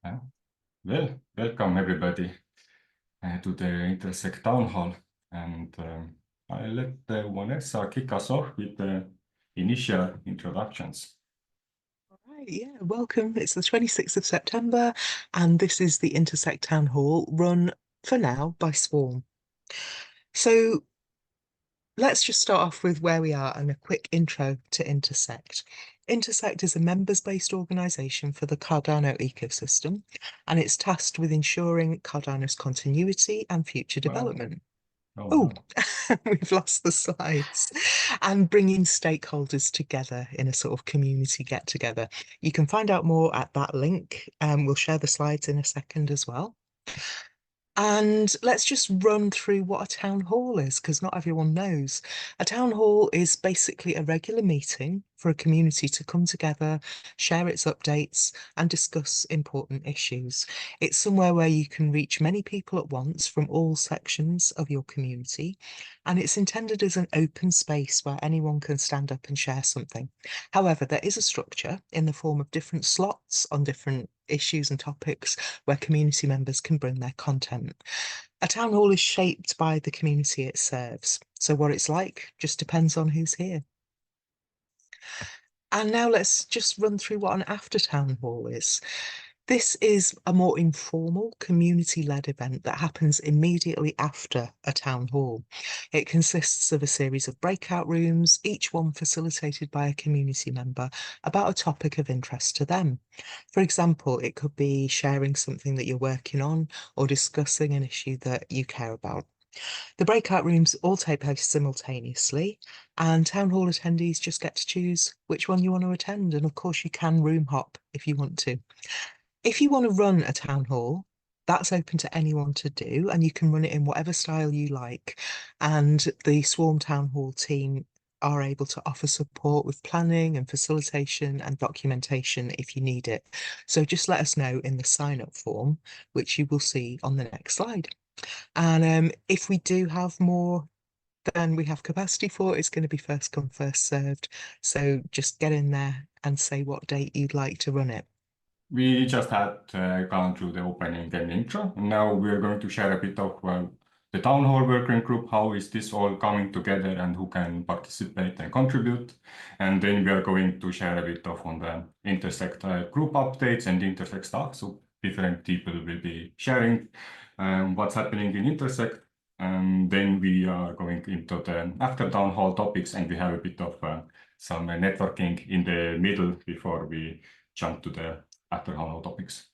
Well, welcome everybody to the Intersect Town Hall, and I'll let Vanessa kick us off with the initial introductions. Right, yeah, welcome. It's the 26th of September, and this is the Intersect Town Hall, run for now by Swarm. So let's just start off with where we are and a quick intro to Intersect. Intersect is a members-based organisation for the Cardano ecosystem, and it's tasked with ensuring Cardano's continuity and future development. Oh, we've lost the slides. And bringing stakeholders together in a sort of community get-together. You can find out more at that link. We'll share the slides in a second as well. And let's just run through what a town hall is, because not everyone knows. A town hall is basically a regular meeting for a community to come together, share its updates, and discuss important issues. It's somewhere where you can reach many people at once from all sections of your community, and it's intended as an open space where anyone can stand up and share something. However, there is a structure in the form of different slots on different issues and topics where community members can bring their content. A town hall is shaped by the community it serves, so what it's like just depends on who's here. And now let's just run through what an after town hall is. This is a more informal, community-led event that happens immediately after a town hall. It consists of a series of breakout rooms, each one facilitated by a community member about a topic of interest to them. For example, it could be sharing something that you're working on or discussing an issue that you care about. The breakout rooms all take place simultaneously, and town hall attendees just get to choose which one you want to attend. And of course, you can room hop if you want to. If you want to run a town hall, that's open to anyone to do, and you can run it in whatever style you like. And the Swarm Town Hall team are able to offer support with planning and facilitation and documentation if you need it. So just let us know in the sign-up form, which you will see on the next slide. And if we do have more than we have capacity for, it's going to be first come, first served. So just get in there and say what date you'd like to run it. We just had gone through the opening and intro, and now we're going to share a bit of the town hall working group, how is this all coming together and who can participate and contribute. And then we are going to share a bit of on the Intersect group updates and Intersect stuff. So different people will be sharing what's happening in Intersect. And then we are going into the after town hall topics, and we have a bit of some networking in the middle before we jump to the after town hall topics.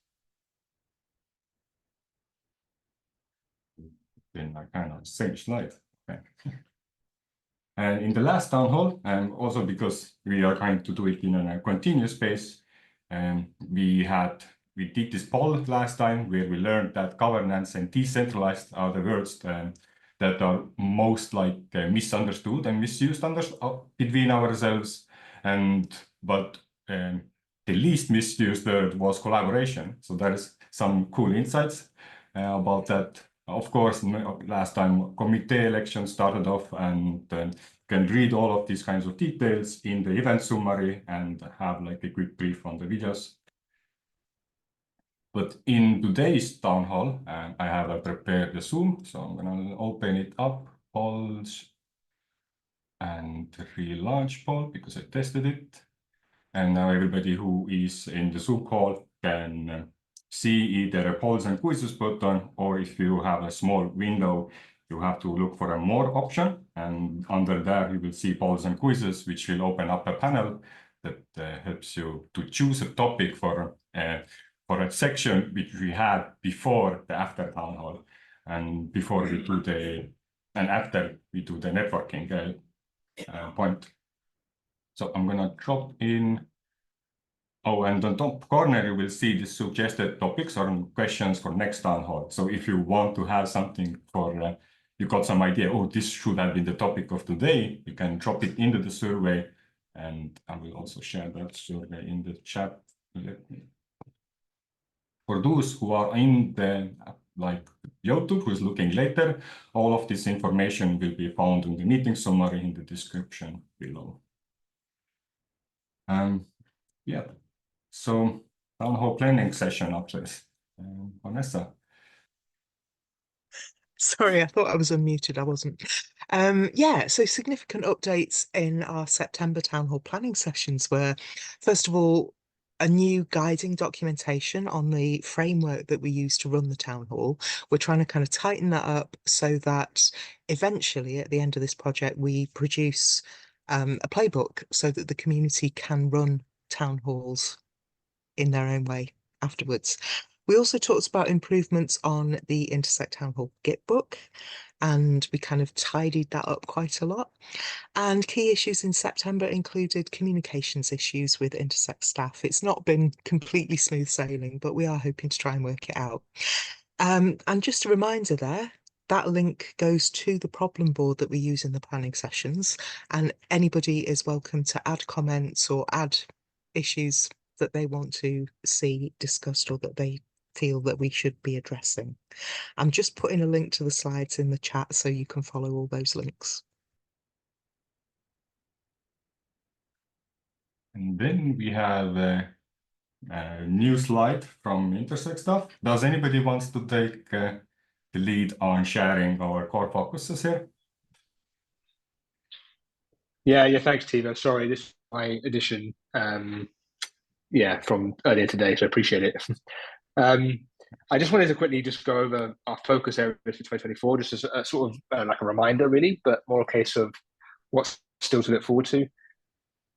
Then I kind of same slide. Okay. And in the last town hall, and also because we are trying to do it in a continuous pace, we did this poll last time where we learned that governance and decentralized are the words that are most misunderstood and misused between ourselves. But the least misused word was collaboration. So there is some cool insights about that. Of course, last time committee election started off, and you can read all of these kinds of details in the event summary and have like a quick brief on the videos. But in today's town hall, I have prepared the Zoom, so I'm going to open it up, polls, and relaunch poll because I tested it. And now everybody who is in the Zoom call can see either a polls and quizzes button, or if you have a small window, you have to look for a more option. And under there, you will see polls and quizzes, which will open up a panel that helps you to choose a topic for a section which we had before the after town hall and before we do after we do the networking point. So I'm going to drop in. Oh, and on top corner, you will see the suggested topics or questions for next town hall. So if you want to have something for, you got some idea, oh, this should have been the topic of today, you can drop it into the survey. And I will also share that survey in the chat. For those who are in the YouTube, who's looking later, all of this information will be found in the meeting summary in the description below. Yeah. So town hall planning session updates. Vanessa. Sorry, I thought I was unmuted. I wasn't. Yeah, so significant updates in our September town hall planning sessions were, first of all, a new guiding documentation on the framework that we use to run the town hall. We're trying to kind of tighten that up so that eventually, at the end of this project, we produce a playbook so that the community can run town halls in their own way afterwards. We also talked about improvements on the Intersect Town Hall Git book, and we kind of tidied that up quite a lot. And key issues in September included communications issues with Intersect staff. It's not been completely smooth sailing, but we are hoping to try and work it out. And just a reminder there, that link goes to the problem board that we use in the planning sessions, and anybody is welcome to add comments or add issues that they want to see discussed or that they feel that we should be addressing. I'm just putting a link to the slides in the chat so you can follow all those links. And then we have a new slide from Intersect Staff. Does anybody wants to take the lead on sharing our core focuses here? Yeah, thanks, Tiva. Sorry, this is my addition. From earlier today, so I appreciate it. I just wanted to quickly just go over our focus areas for 2024, just as a sort of like a reminder, really, but more a case of what's still to look forward to.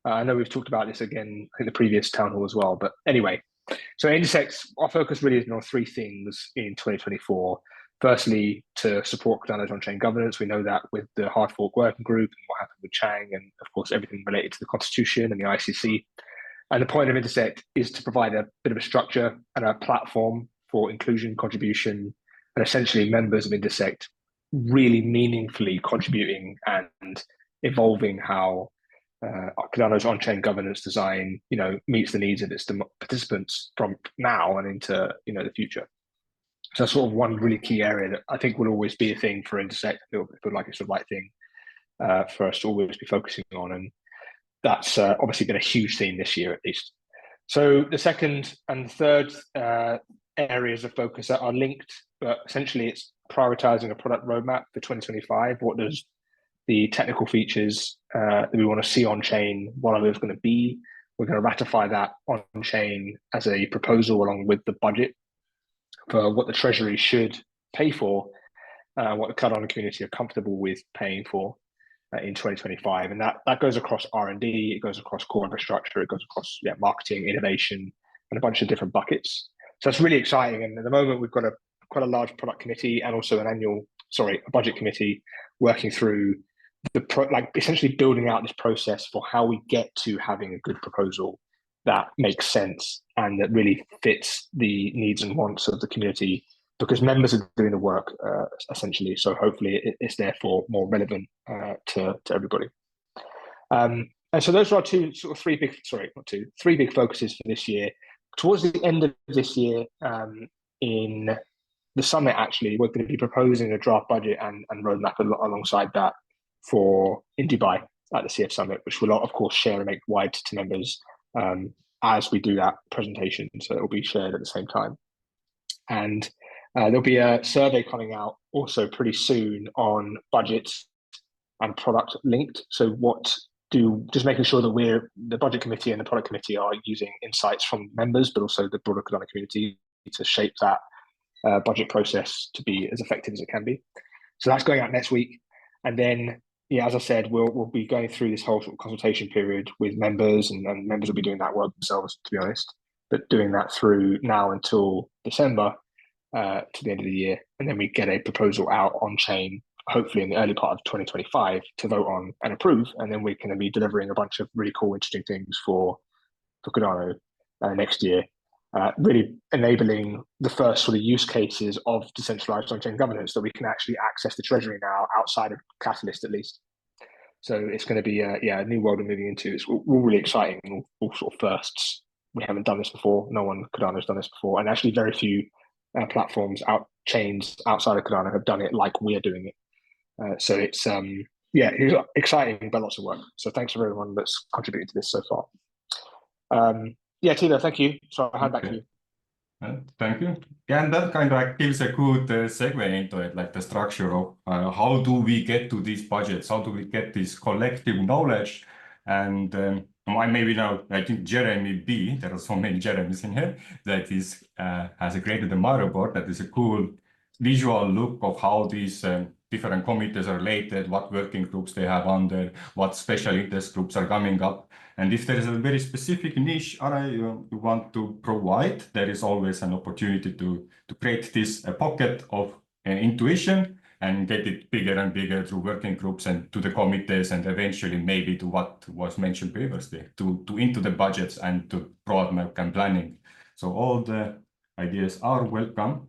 I know we've talked about this again in the previous town hall as well, but anyway. So Intersect, our focus really is on three things in 2024. Firstly, to support Cardano's on-chain governance. We know that with the hard fork working group and what happened with Chang, and of course everything related to the constitution and the ICC. And the point of Intersect is to provide a bit of a structure and a platform for inclusion, contribution, and essentially members of Intersect really meaningfully contributing and evolving how Cardano's on-chain governance design, meets the needs of its participants from now and into, the future. So that's sort of one really key area that I think will always be a thing for Intersect. I feel like it's the right thing for us to always be focusing on, and that's obviously been a huge theme this year at least. So the second and third areas of focus are linked, but essentially it's prioritizing a product roadmap for 2025. What does the technical features that we want to see on chain, what are those going to be? We're going to ratify that on chain as a proposal along with the budget for what the Treasury should pay for, what the Cardano community are comfortable with paying for in 2025. And that goes across R&D, it goes across core infrastructure, it goes across marketing, innovation, and a bunch of different buckets. So it's really exciting. And at the moment, we've got quite a large product committee and also a budget committee working through essentially building out this process for how we get to having a good proposal that makes sense and that really fits the needs and wants of the community, because members are doing the work essentially. So hopefully it's therefore more relevant to everybody. And so those are three big focuses for this year. Towards the end of this year, in the summit, actually, we're going to be proposing a draft budget and roadmap alongside that in Dubai at the CF Summit, which we'll of course share and make wide to members as we do that presentation. So it will be shared at the same time. And there'll be a survey coming out also pretty soon on budgets and product linked. So just making sure that the budget committee and the product committee are using insights from members, but also the broader Cardano community to shape that budget process to be as effective as it can be. So that's going out next week. And then, as I said, we'll be going through this whole sort of consultation period with members, and members will be doing that work themselves, to be honest, but doing that through now until December to the end of the year. And then we get a proposal out on chain, hopefully in the early part of 2025 to vote on and approve. And then we're going to be delivering a bunch of really cool, interesting things for Cardano next year. Really enabling the first sort of use cases of decentralized on-chain governance that we can actually access the Treasury now outside of Catalyst at least. So it's going to be a new world we're moving into. It's all really exciting, all sort of firsts. We haven't done this before. No one Cardano's done this before, and actually very few platforms chains outside of Cardano have done it like we're doing it. So it's exciting, but lots of work. So thanks for everyone that's contributed to this so far. Yeah, Tina, thank you. So I'll hand back to Okay. you. Thank you. Yeah, and that kind of like gives a good segue into it, like the structure of how do we get to these budgets? How do we get this collective knowledge? And maybe now, I think Jeremy B, there are so many Jeremys in here, that is has created a Mario board that is a cool visual look of how these different committees are related, what working groups they have under, what special interest groups are coming up. And if there is a very specific niche you want to provide, there is always an opportunity to create this pocket of intuition and get it bigger and bigger through working groups and to the committees and eventually maybe to what was mentioned previously, to into the budgets and to roadmap and planning. So all the ideas are welcome.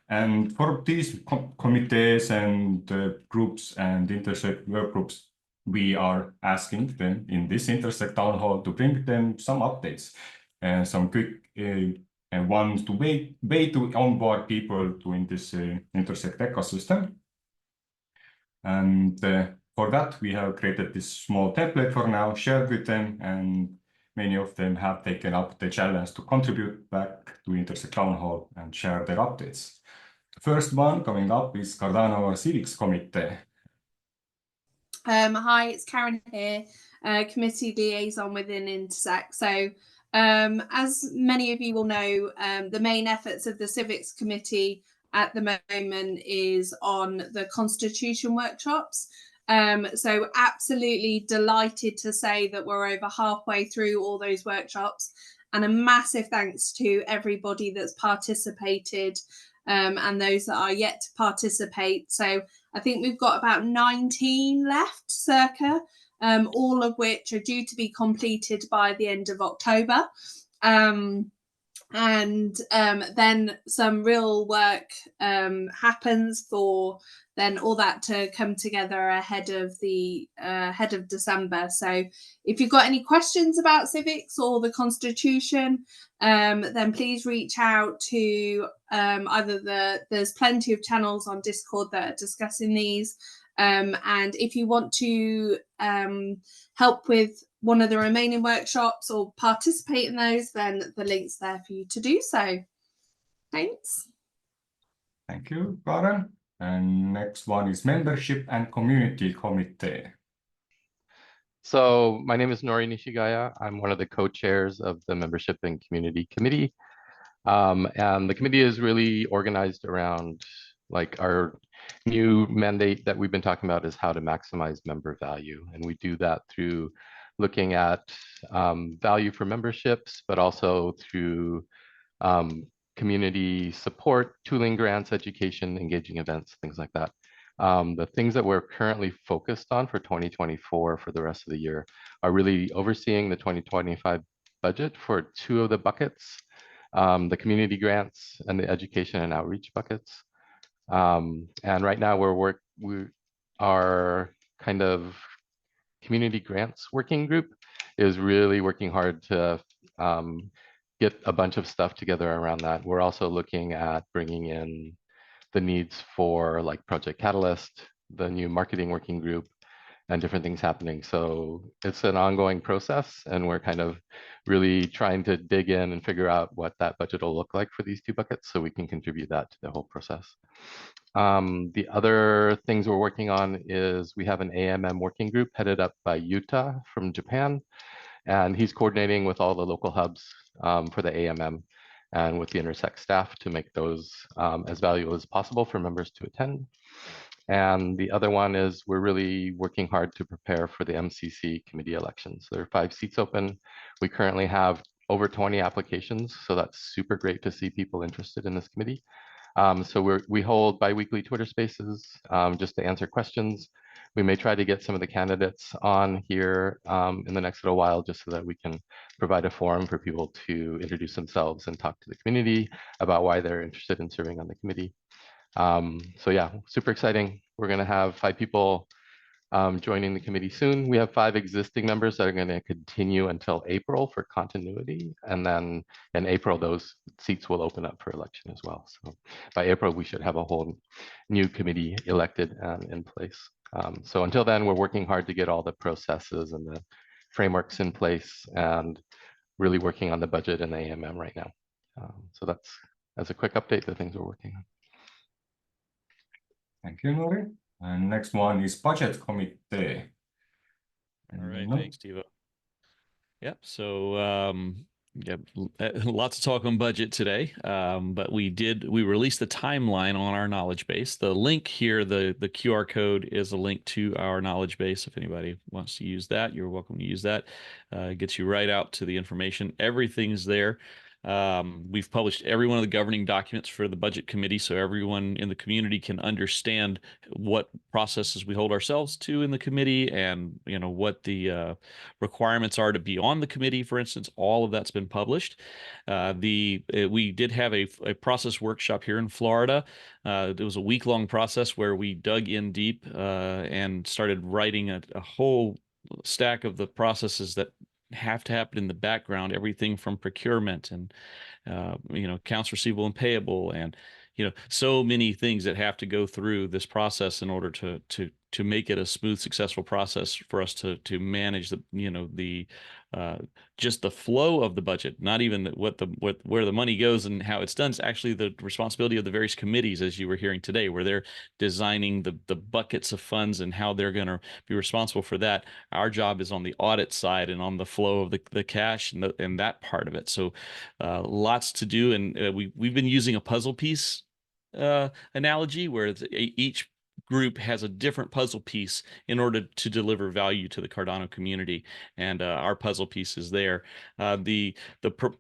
And for these committees and groups and Intersect work groups, we are asking them in this Intersect Town Hall to bring them some updates and some quick ones to way to onboard people to in this Intersect ecosystem. And for that, we have created this small template for now, shared with them, and many of them have taken up the challenge to contribute back to Intersect Town Hall and share their updates. The first one coming up is Cardano Civics Committee. Hi, it's Karen here, committee liaison within Intersect. So as many of you will know, the main efforts of the Civics Committee at the moment is on the Constitution workshops. So absolutely delighted to say that we're over halfway through all those workshops, and a massive thanks to everybody that's participated and those that are yet to participate. So I think we've got about 19 left, circa, all of which are due to be completed by the end of October. And then some real work happens for then all that to come together ahead of December. So if you've got any questions about civics or the Constitution, then please reach out to there's plenty of channels on Discord that are discussing these. And if you want to help with one of the remaining workshops or participate in those, then the link's there for you to do so. Thanks. Thank you, Karen. And next one is Membership and Community Committee. So my name is Nori Nishigaya. I'm one of the co-chairs of the Membership and Community Committee. And the committee is really organized around like our new mandate that we've been talking about is how to maximize member value. And we do that through looking at value for memberships, but also through community support, tooling grants, education, engaging events, things like that. The things that we're currently focused on for 2024 for the rest of the year are really overseeing the 2025 budget for two of the buckets, the community grants and the education and outreach buckets. And right now we are kind of community grants working group is really working hard to get a bunch of stuff together around that. We're also looking at bringing in the needs for like Project Catalyst, the new marketing working group, and different things happening. So it's an ongoing process, and we're kind of really trying to dig in and figure out what that budget will look like for these two buckets so we can contribute that to the whole process. The other things we're working on is we have an AMM working group headed up by Yuta from Japan, and he's coordinating with all the local hubs for the AMM and with the Intersect staff to make those as valuable as possible for members to attend. And the other one is we're really working hard to prepare for the MCC committee elections. There are 5 seats open. We currently have over 20 applications, so that's super great to see people interested in this committee. So we hold bi-weekly Twitter spaces just to answer questions. We may try to get some of the candidates on here in the next little while just so that we can provide a forum for people to introduce themselves and talk to the community about why they're interested in serving on the committee. So yeah, super exciting. We're going to have 5 people joining the committee soon. We have 5 existing members that are going to continue until April for continuity. And then in April, those seats will open up for election as well. So by April, we should have a whole new committee elected and in place. So until then, we're working hard to get all the processes and the frameworks in place. And really working on the budget and the AMM right now. So that's a quick update, the things we're working on. Thank you, Nuri. And next one is Budget Committee. All right, thanks, Tivo. Yep. So yeah, lots of talk on budget today, but we released the timeline on our knowledge base. The link here, the QR code is a link to our knowledge base. If anybody wants to use that, you're welcome to use that. It gets you right out to the information. Everything's there. We've published every one of the governing documents for the budget committee, so everyone in the community can understand what processes we hold ourselves to in the committee, and what the requirements are to be on the committee. For instance, all of that's been published. We did have a process workshop here in Florida. It was a week-long process where we dug in deep and started writing a whole stack of the processes that have to happen in the background, everything from procurement and accounts receivable and payable, and so many things that have to go through this process in order to make it a smooth, successful process for us to manage the just the flow of the budget, not even where the money goes and how it's done. It's actually the responsibility of the various committees, as you were hearing today, where they're designing the buckets of funds and how they're going to be responsible for that. Our job is on the audit side and on the flow of the cash and that part of it. So lots to do, and we've been using a puzzle piece analogy where each group has a different puzzle piece in order to deliver value to the Cardano community, and our puzzle piece is there. The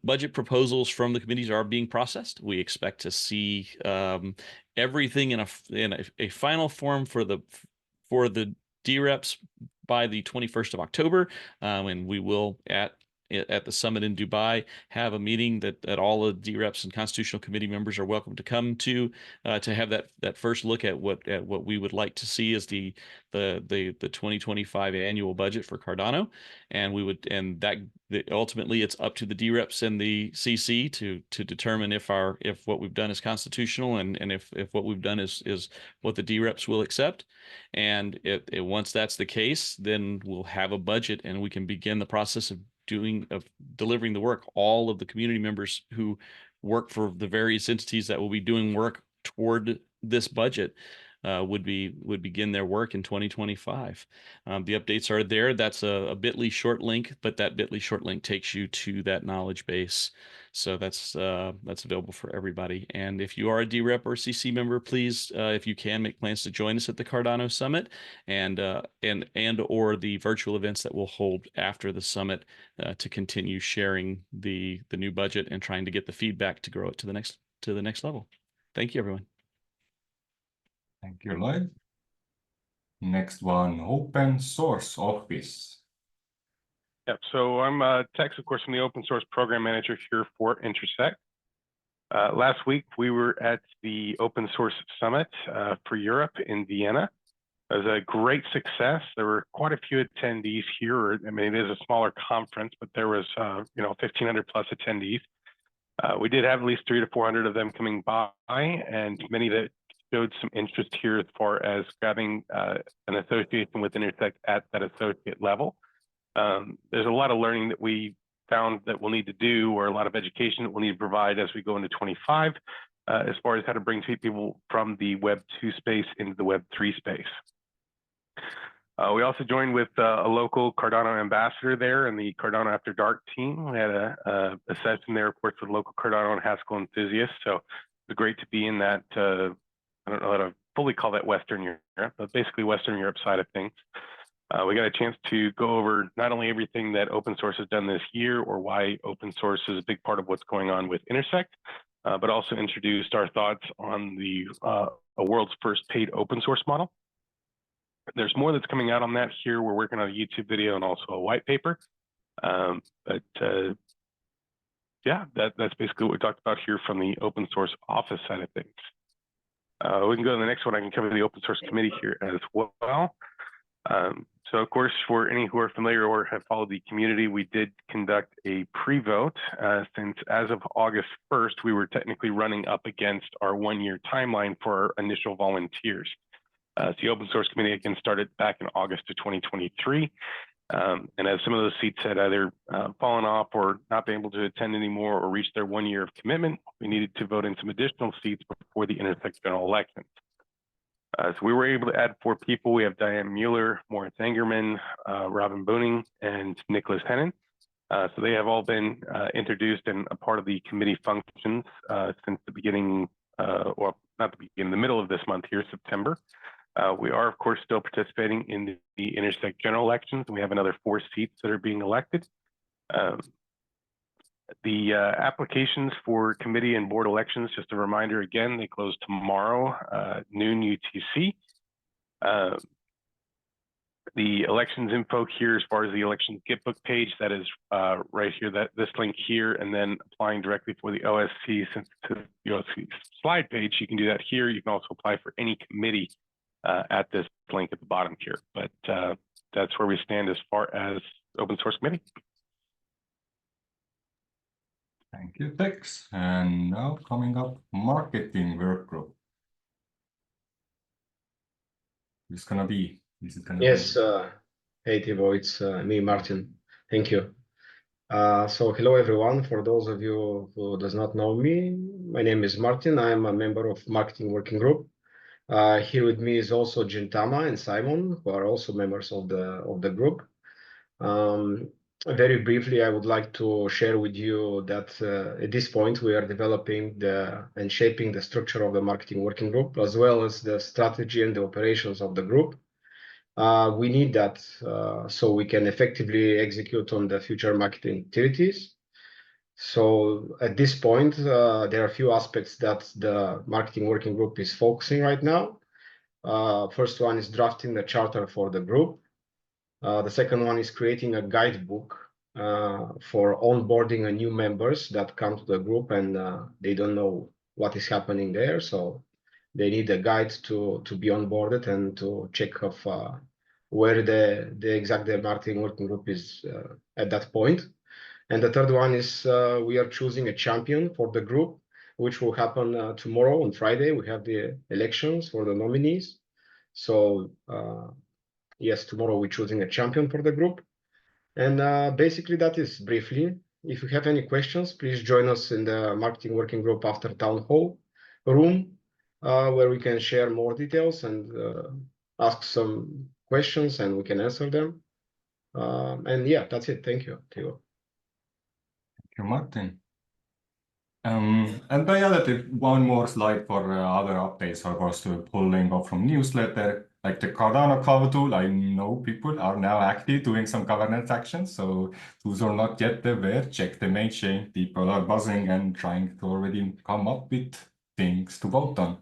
budget proposals from the committees are being processed. We expect to see everything in a final form for the DREPs by the 21st of October, and we will at the summit in Dubai have a meeting that all the DREPs and constitutional committee members are welcome to come to have that first look at what we would like to see as the 2025 annual budget for Cardano, and ultimately it's up to the DREPs and the CC to determine if what we've done is constitutional and if what we've done is what the DREPs will accept. And once that's the case, then we'll have a budget and we can begin the process of delivering the work. All of the community members who work for the various entities that will be doing work toward this budget would begin their work in 2025. The updates are there. That's a bit.ly short link, but that bit.ly short link takes you to that knowledge base. So that's available for everybody. And if you are a DREP or CC member, please, if you can, make plans to join us at the Cardano Summit and or the virtual events that we'll hold after the summit to continue sharing the new budget and trying to get the feedback to grow it to the next level. Thank you, everyone. Thank you, Lloyd. Next one, Open Source Office. Yep, so I'm Tex, of course, I'm the Open Source Program Manager here for Intersect. Last week, we were at the Open Source Summit for Europe in Vienna. It was a great success. There were quite a few attendees here. I mean, it is a smaller conference, but there was 1,500 plus attendees. We did have at least 300 to 400 of them coming by, and many that showed some interest here as far as grabbing an association with Intersect at that associate level. There's a lot of learning that we found that we'll need to do, or a lot of education that we'll need to provide as we go into 25, as far as how to bring people from the Web 2 space into the Web 3 space. We also joined with a local Cardano ambassador there and the Cardano After Dark team. We had a session there, of course, with local Cardano and Haskell enthusiasts. So it was great to be in that, I don't know how to fully call that Western Europe, but basically Western Europe side of things. We got a chance to go over not only everything that open source has done this year or why open source is a big part of what's going on with Intersect, but also introduced our thoughts on a world's first paid open source model. There's more that's coming out on that here. We're working on a YouTube video and also a white paper. Yeah, that's basically what we talked about here from the open source office side of things. We can go to the next one. I can cover the open source committee here as well. So of course, for any who are familiar or have followed the community, we did conduct a pre-vote since as of August 1st, we were technically running up against our 1-year timeline for our initial volunteers. So the open source committee again started back in August of 2023. And as some of those seats had either fallen off or not been able to attend anymore or reached their 1 year of commitment, we needed to vote in some additional seats before the Intersect general election. So we were able to add 4 people. We have Diane Mueller, Moritz Angerman, Robin Boning, and Nicholas Hennon. So they have all been introduced and a part of the committee functions since the beginning, or not the beginning, the middle of this month here, September. We are, of course, still participating in the Intersect general elections, and we have another 4 seats that are being elected. The applications for committee and board elections, just a reminder again, they close tomorrow, noon UTC. The elections info here, as far as the elections Gitbook page, that is right here, this link here, and then applying directly for the OSC, since it's the OSC slide page, you can do that here. You can also apply for any committee at this link at the bottom here. But that's where we stand as far as open source committee. Thank you, Tex. And now coming up, marketing work group. Is it gonna be? Yes, hey Thibaut, it's me, Martin. Thank you. So hello everyone. For those of you who does not know me, my name is Martin. I am a member of marketing working group. Here with me is also Gintama and Simon, who are also members of the group. Very briefly, I would like to share with you that at this point we are developing and shaping the structure of the marketing working group, as well as the strategy and the operations of the group. We need that so we can effectively execute on the future marketing activities. So at this point, there are a few aspects that the marketing working group is focusing right now. First one is drafting the charter for the group. The second one is creating a guidebook for onboarding a new members that come to the group and they don't know what is happening there. So they need a guide to be onboarded and to check of where the exact marketing working group is at that point. And the third one is we are choosing a champion for the group, which will happen tomorrow on Friday. We have the elections for the nominees. So yes, tomorrow we're choosing a champion for the group. And basically that is briefly. If you have any questions, please join us in the marketing working group after town hall room, where we can share more details and ask some questions and we can answer them. And yeah, that's it. Thank you, Theo. Thank you, Martin. And I added one more slide for other updates. I was pulling up from newsletter, like the Cardano cover tool. I know people are now active doing some governance actions. So those are not yet aware, check the main chain. People are buzzing and trying to already come up with things to vote on.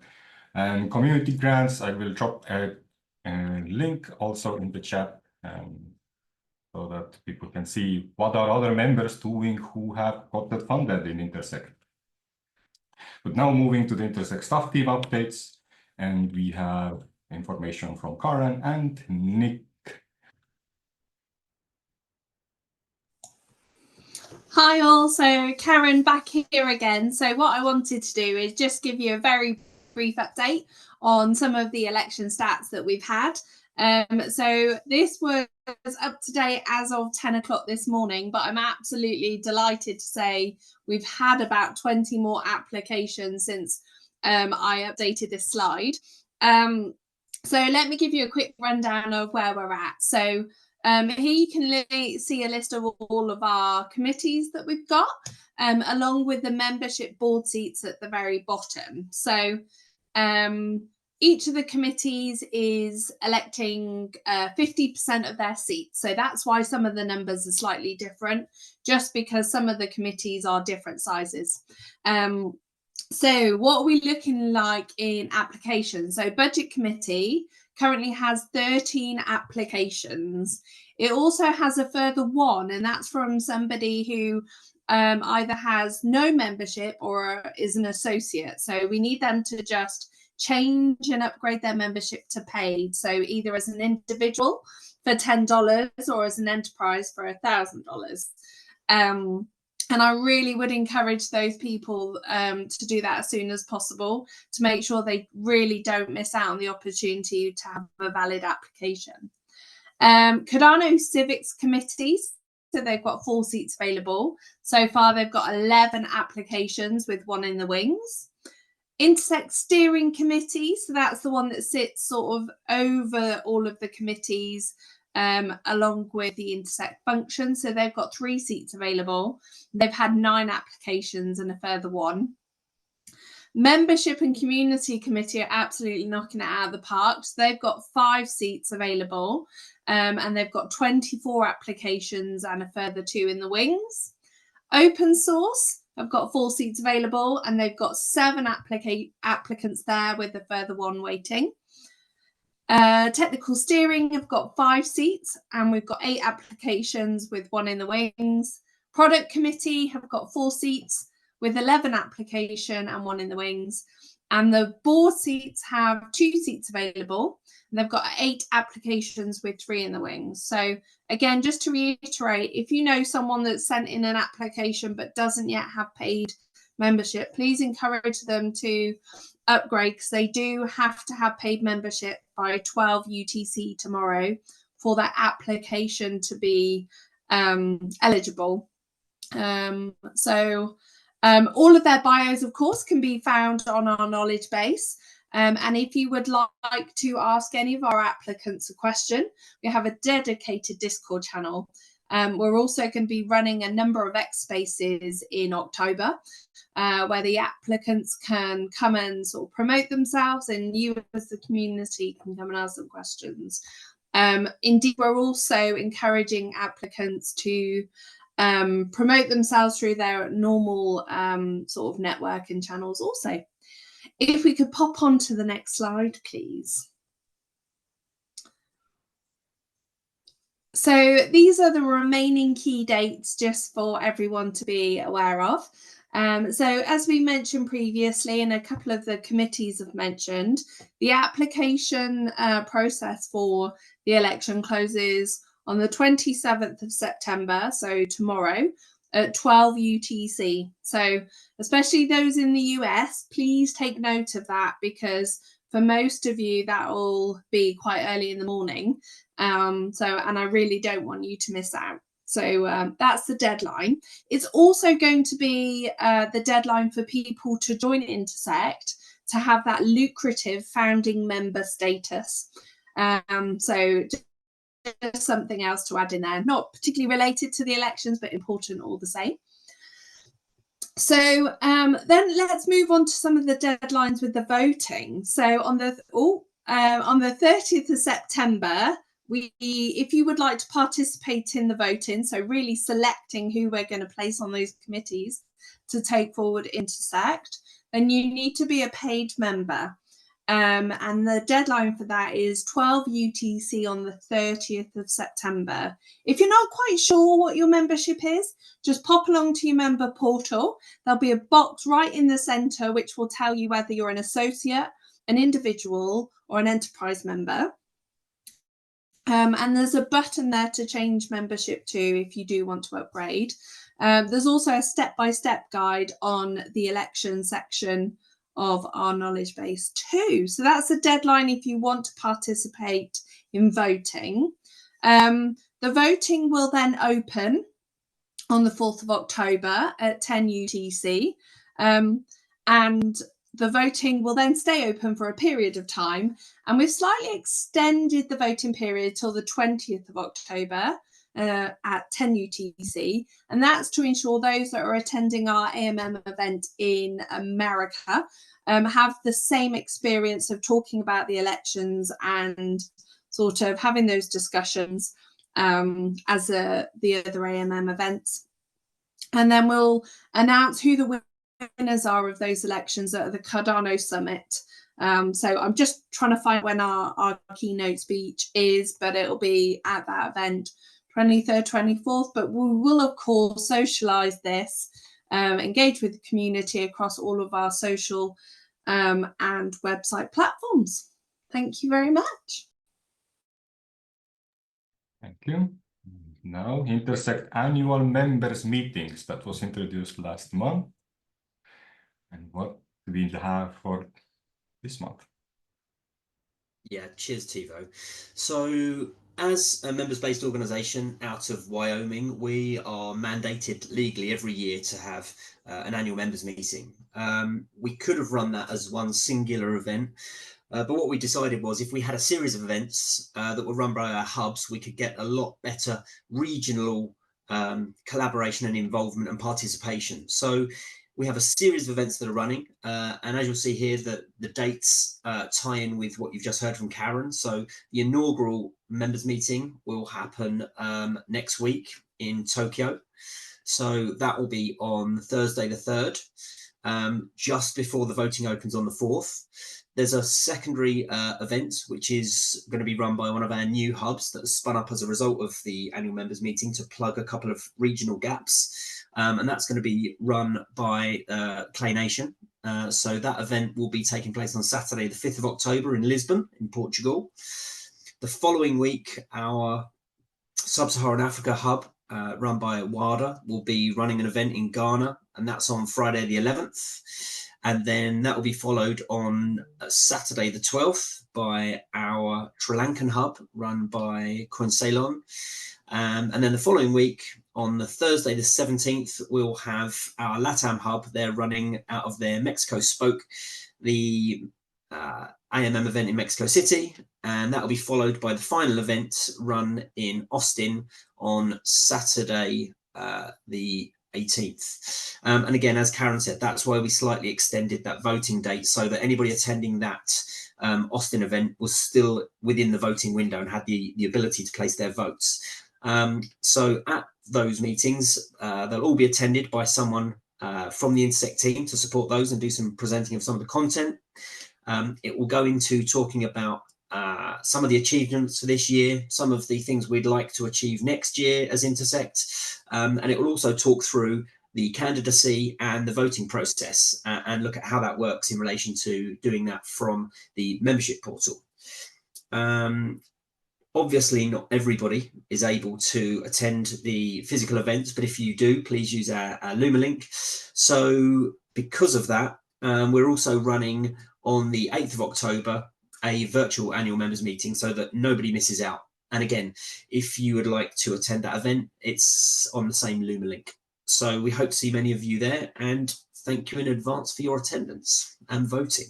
And community grants, I will drop a link also in the chat so that people can see what are other members doing who have got that funded in Intersect. But now moving to the Intersect Staff Team Updates, and we have information from Karen and Nick. Hi all, so Karen back here again. So what I wanted to do is just give you a very brief update on some of the election stats that we've had. So this was up to date as of 10 o'clock this morning, but I'm absolutely delighted to say we've had about 20 more applications since I updated this slide. So let me give you a quick rundown of where we're at. So here you can see a list of all of our committees that we've got, along with the membership board seats at the very bottom. So each of the committees is electing 50% of their seats. So that's why some of the numbers are slightly different, just because some of the committees are different sizes. So what are we looking like in applications? So Budget Committee currently has 13 applications. It also has a further one, and that's from somebody who either has no membership or is an associate. So we need them to just change and upgrade their membership to paid. So either as an individual for $10 or as an enterprise for $1,000. And I really would encourage those people to do that as soon as possible to make sure they really don't miss out on the opportunity to have a valid application. Cardano Civics committees, so they've got 4 seats available. So far, they've got 11 applications with 1 in the wings. Intersect Steering Committee, so that's the one that sits sort of over all of the committees along with the Intersect function. So they've got 3 seats available. They've had 9 applications and a further 1. Membership and Community Committee are absolutely knocking it out of the park. So they've got 5 seats available and they've got 24 applications and a further 2 in the wings. Open Source have got 4 seats available and they've got 7 applicants there with a further 1 waiting. Technical Steering have got 5 seats and we've got 8 applications with 1 in the wings. Product Committee have got 4 seats with 11 application and 1 in the wings. And the board seats have 2 seats available. And they've got 8 applications with 3 in the wings. So again, just to reiterate, if you know someone that's sent in an application but doesn't yet have paid membership, please encourage them to upgrade, because they do have to have paid membership by 12 UTC tomorrow for that application to be eligible. All of their bios, of course, can be found on our knowledge base. And if you would like to ask any of our applicants a question, we have a dedicated Discord channel. We're also going to be running a number of X Spaces in October, where the applicants can come and sort of promote themselves, and you as the community can come and ask them questions. Indeed, we're also encouraging applicants to promote themselves through their normal sort of networking channels also. If we could pop on to the next slide, please. So these are the remaining key dates just for everyone to be aware of. So as we mentioned previously, and a couple of the committees have mentioned, the application process for the election closes on the 27th of September, so tomorrow, at 12 UTC. So especially those in the US, please take note of that, because for most of you, that will be quite early in the morning. And I really don't want you to miss out. So that's the deadline. It's also going to be the deadline for people to join Intersect to have that lucrative founding member status. So just something else to add in there, not particularly related to the elections, but important all the same. So then let's move on to some of the deadlines with the voting. So on the 30th of September, if you would like to participate in the voting, so really selecting who we're going to place on those committees to take forward Intersect, then you need to be a paid member. And the deadline for that is 12 UTC on the 30th of September. If you're not quite sure what your membership is, just pop along to your member portal. There'll be a box right in the center which will tell you whether you're an associate, an individual, or an enterprise member. And there's a button there to change membership to if you do want to upgrade. There's also a step-by-step guide on the election section of our knowledge base too. So that's a deadline if you want to participate in voting. The voting will then open on the 4th of October at 10 UTC. And the voting will then stay open for a period of time. And we've slightly extended the voting period till the 20th of October at 10 UTC. And that's to ensure those that are attending our AMM event in America have the same experience of talking about the elections and sort of having those discussions as the other AMM events. And then we'll announce who the winners are of those elections at the Cardano Summit. So I'm just trying to find when our keynote speech is, but it'll be at that event, 23rd, 24th. But we will, of course, socialize this, engage with the community across all of our social and website platforms. Thank you very much. Thank you. Now, Intersect annual members meetings that was introduced last month. And what do we have for this month? Yeah, cheers, Tivo. So as a members-based organisation out of Wyoming, we are mandated legally every year to have an annual members meeting. We could have run that as one singular event, but what we decided was if we had a series of events that were run by our hubs, we could get a lot better regional collaboration and involvement and participation. So we have a series of events that are running, and as you'll see here, the dates tie in with what you've just heard from Karen. So the inaugural members meeting will happen next week in Tokyo. So that will be on Thursday the 3rd, just before the voting opens on the 4th. There's a secondary event, which is going to be run by one of our new hubs that has spun up as a result of the annual members meeting to plug a couple of regional gaps. And that's going to be run by Clay Nation. So that event will be taking place on Saturday, the 5th of October in Lisbon, in Portugal. The following week, our Sub-Saharan Africa hub, run by WADA, will be running an event in Ghana, and that's on Friday the 11th. And then that will be followed on Saturday the 12th by our Sri Lankan hub, run by Quincelon. And then the following week, on the Thursday the 17th, we'll have our LATAM hub. They're running out of their Mexico spoke, the AMM event in Mexico City, and that will be followed by the final event run in Austin on Saturday the 18th. And again, as Karen said, that's why we slightly extended that voting date so that anybody attending that Austin event was still within the voting window and had the ability to place their votes. So at those meetings, they'll all be attended by someone from the Intersect team to support those and do some presenting of some of the content. It will go into talking about some of the achievements for this year, some of the things we'd like to achieve next year as Intersect, and it will also talk through the candidacy and the voting process and look at how that works in relation to doing that from the membership portal. Obviously, not everybody is able to attend the physical events, but if you do, please use our Luma link. So because of that, we're also running on the 8th of October a virtual annual members meeting so that nobody misses out. And again, if you would like to attend that event, it's on the same Luma link. So we hope to see many of you there, and thank you in advance for your attendance and voting.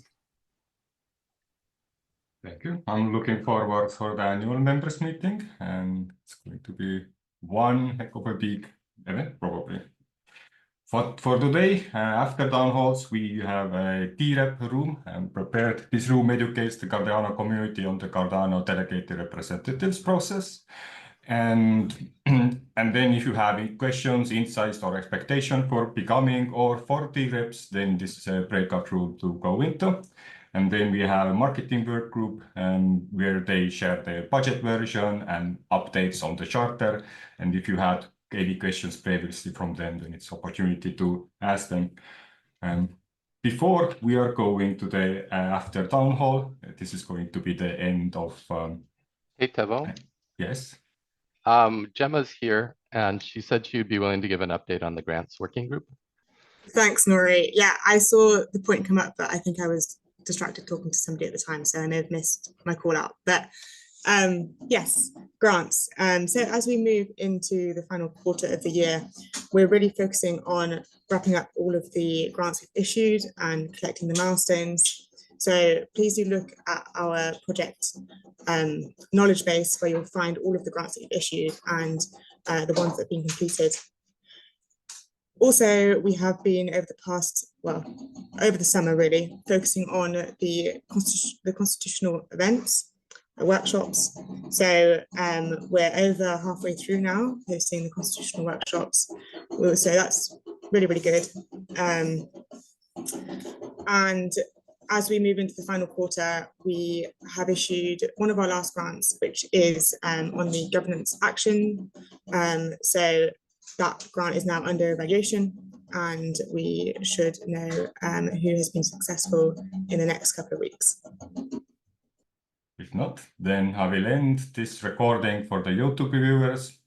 Thank you. I'm looking forward for the annual members meeting, and it's going to be one heck of a big event, probably. For today, after town halls, we have a TREP room and prepared. This room educates the Cardano community on the Cardano Delegate representatives process. And then if you have any questions, insights, or expectation for becoming or for TREPs, then this is a breakout room to go into. And then we have a marketing work group where they share their budget version and updates on the charter. And if you had any questions previously from them, then it's opportunity to ask them. Before we are going to the after town hall, this is going to be the end of. Hey, Tevo. Yes. Gemma's here, and she said she'd be willing to give an update on the grants working group. Thanks, Nori. Yeah, I saw the point come up, but I think I was distracted talking to somebody at the time, so I may have missed my call out. But yes, grants. So as we move into the final quarter of the year, we're really focusing on wrapping up all of the grants we've issued and collecting the milestones. So please do look at our project knowledge base, where you'll find all of the grants that you've issued and the ones that have been completed. Also, we have been over the summer really, focusing on the constitutional events, workshops. So we're over halfway through now, hosting the constitutional workshops. So that's really, really good. And as we move into the final quarter, we have issued one of our last grants, which is on the governance action. So that grant is now under evaluation, and we should know who has been successful in the next couple of weeks. If not, then I will end this recording for the YouTube viewers,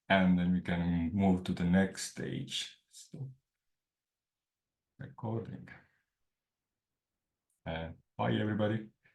and then we can move to the next stage. So, recording. Bye, everybody.